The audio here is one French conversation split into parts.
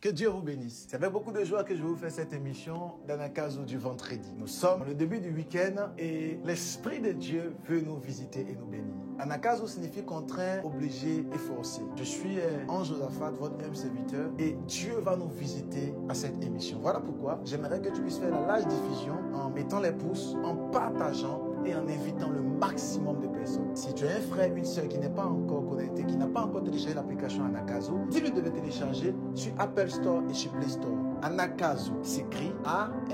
Que Dieu vous bénisse. C'est avec beaucoup de joie que je vous fais cette émission d'Anakazo du vendredi. Nous sommes le début du week-end et l'Esprit de Dieu veut nous visiter et nous bénir. Anakazo signifie contraint, obligé et forcé. Je suis Ange Josaphat, votre même serviteur, et Dieu va nous visiter à cette émission. Voilà pourquoi j'aimerais que tu puisses faire la large diffusion en mettant les pouces, en partageant et en invitant le maximum de personnes. Si tu as un frère, une soeur qui n'est pas encore connecté, qui n'a pas encore téléchargé l'application Anakazo, dis-lui de le télécharger sur Apple Store et sur Play Store. Anakazo s'écrit A-N-A-G-K-A-Z-O.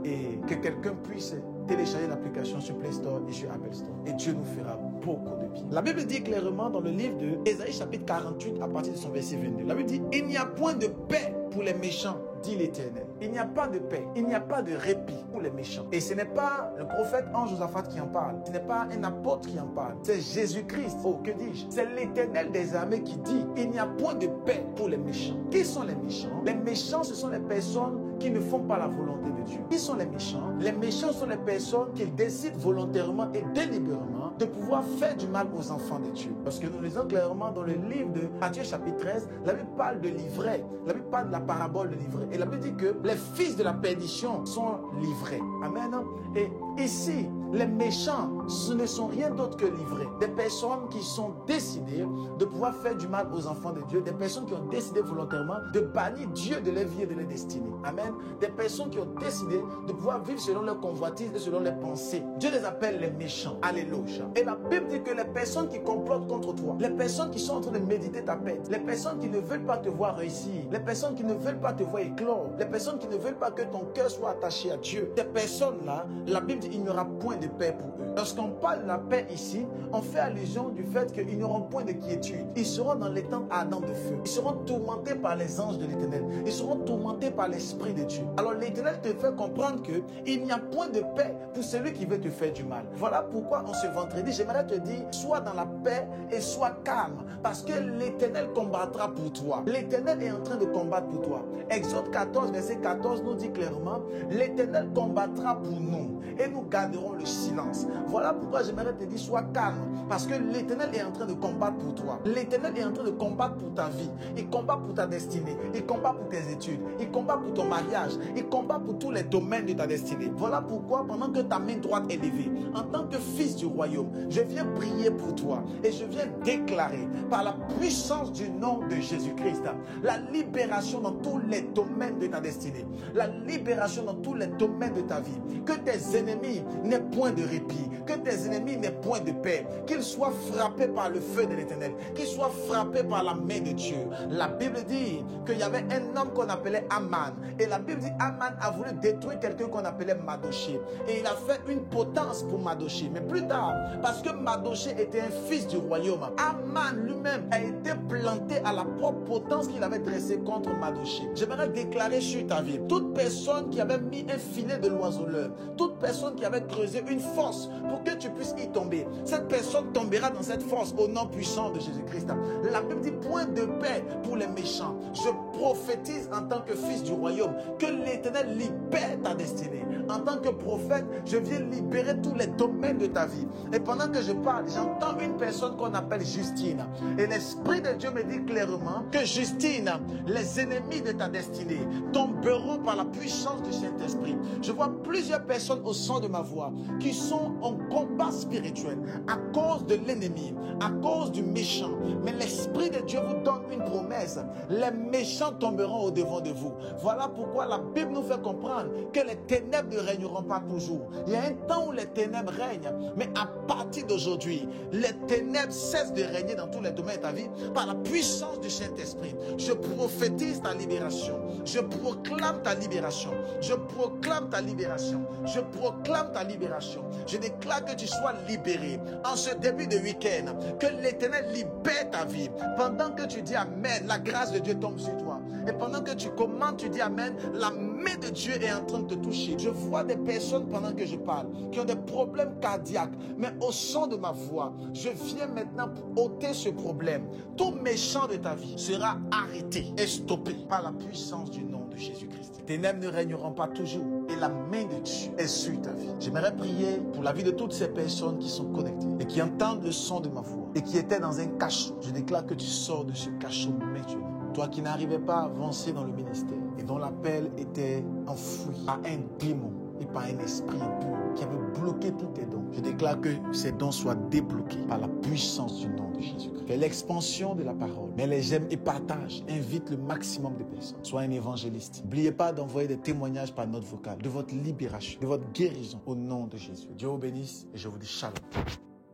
Et que quelqu'un puisse télécharger l'application sur Play Store et sur Apple Store. Et Dieu nous fera beaucoup de bien. La Bible dit clairement dans le livre de Ésaïe chapitre 48 à partir de son verset 22. La Bible dit, il n'y a point de paix pour les méchants, dit l'Éternel. Il n'y a pas de paix, il n'y a pas de répit pour les méchants. Et ce n'est pas le prophète Ange Josaphat qui en parle, ce n'est pas un apôtre qui en parle, c'est Jésus-Christ. Oh, que dis-je? C'est l'Éternel des armées qui dit, il n'y a point de paix pour les méchants. Qui sont les méchants? Les méchants, ce sont les personnes qui ne font pas la volonté de Dieu. Qui sont les méchants? Les méchants sont les personnes qui décident volontairement et délibérément de pouvoir faire du mal aux enfants de Dieu. Parce que nous lisons clairement dans le livre de Matthieu chapitre 13, la Bible parle de l'ivraie, la Bible parle de la parabole de l'ivraie. Et la Bible dit que les fils de la perdition sont livrés. Amen. Et ici, les méchants, ce ne sont rien d'autre que livrés. Des personnes qui sont décidées de pouvoir faire du mal aux enfants de Dieu. Des personnes qui ont décidé volontairement de bannir Dieu de leur vie et de leur destinée. Amen. Des personnes qui ont décidé de pouvoir vivre selon leurs convoitises et selon leurs pensées. Dieu les appelle les méchants. Alléluia. Et la Bible dit que les personnes qui complotent contre toi, les personnes qui sont en train de méditer ta pète, les personnes qui ne veulent pas te voir réussir, les personnes qui ne veulent pas te voir éclore, les personnes qui ne veulent pas que ton cœur soit attaché à Dieu, ces personnes-là, la Bible dit qu'il n'y aura point de paix pour eux. Lorsqu'on parle de la paix ici, on fait allusion du fait qu'ils n'auront point de quiétude. Ils seront dans les temps ardents de feu. Ils seront tourmentés par les anges de l'Éternel. Ils seront tourmentés par l'Esprit de Dieu. Alors l'Éternel te fait comprendre qu'il n'y a point de paix pour celui qui veut te faire du mal. Voilà pourquoi en ce vendredi, j'aimerais te dire, sois dans la paix et sois calme. Parce que l'Éternel combattra pour toi. L'Éternel est en train de combattre pour toi. Exode 14, verset 14 nous dit clairement, l'Éternel combattra pour nous et nous garderons le silence. Voilà pourquoi j'aimerais te dire, sois calme. Parce que l'Éternel est en train de combattre pour toi. L'Éternel est en train de combattre pour ta vie. Il combat pour ta destinée. Il combat pour tes études. Il combat pour ton mariage. Il combat pour tous les domaines de ta destinée. Voilà pourquoi pendant que ta main droite est levée, en tant que fils du royaume, je viens prier pour toi. Et je viens déclarer par la puissance du nom de Jésus-Christ, la libération dans tous les domaines de ta destinée. La libération dans tous les domaines de ta vie. Que tes ennemis n'aient point de répit. Que tes ennemis n'aient point de paix. Qu'ils soient frappés par le feu de l'Éternel. Qu'ils soient frappés par la main de Dieu. La Bible dit qu'il y avait un homme qu'on appelait Aman. Et la Bible dit Aman a voulu détruire quelqu'un qu'on appelait Madoché. Et il a fait une potence pour Madoché. Mais plus tard, parce que Madoché était un fils du royaume, Aman lui-même a été planté à la propre potence qu'il avait dressée contre Madoché. J'aimerais déclarer sur ta vie, toute personne qui avait mis un filet de l'oiseleur, toute personne qui avait creusé une fosse pour que tu puisses y tomber, cette personne tombera dans cette fosse au nom puissant de Jésus-Christ. La Bible dit point de paix pour les méchants. Je prophétise en tant que fils du royaume que l'Éternel libère ta destinée. En tant que prophète, je viens libérer tous les domaines de ta vie. Et pendant que je parle, j'entends une personne qu'on appelle Justine. Et l'Esprit de Dieu me dit clairement que Justine, les ennemis de ta destinée tomberont par la puissance du Saint-Esprit. Je vois plusieurs personnes au son de ma voix qui sont en combat spirituel à cause de l'ennemi, à cause du méchant. Mais l'Esprit de Dieu vous donne une promesse. Les méchants tomberont au devant de vous. Voilà pourquoi la Bible nous fait comprendre que les ténèbres ne régneront pas toujours. Il y a un temps où les ténèbres règnent, mais à partir d'aujourd'hui, les ténèbres cessent de régner dans tous les domaines de ta vie par la puissance du Saint-Esprit. Je prophétise ta libération. Je proclame ta libération. Je proclame ta libération. Je proclame ta libération. Je déclare que tu sois libéré en ce début de week-end. Que l'Éternel libère ta vie. Pendant que tu dis Amen, la grâce de Dieu tombe sur toi. Et pendant que tu commandes, tu dis Amen, la main de Dieu est en train de te toucher. Je vois des personnes pendant que je parle qui ont des problèmes cardiaques. Mais au son de ma voix, je viens maintenant pour ôter ce problème. Tout méchant de ta vie sera arrêté et stoppé par la puissance du nom de Jésus-Christ. Les ténèbres ne régneront pas toujours et la main de Dieu est sur ta vie. J'aimerais prier pour la vie de toutes ces personnes qui sont connectées et qui entendent le son de ma voix et qui étaient dans un cachot. Je déclare que tu sors de ce cachot maintenant. Toi qui n'arrivais pas à avancer dans le ministère et dont l'appel était enfoui par un démon et par un esprit impur qui avait bloqué tous tes dons. Je déclare que ces dons soient débloqués par la puissance du nom de Jésus-Christ. Fais l'expansion de la parole. Mets les j'aime et partage. Invite le maximum de personnes. Sois un évangéliste. N'oubliez pas d'envoyer des témoignages par note vocale de votre libération, de votre guérison au nom de Jésus. Dieu vous bénisse et je vous dis shalom.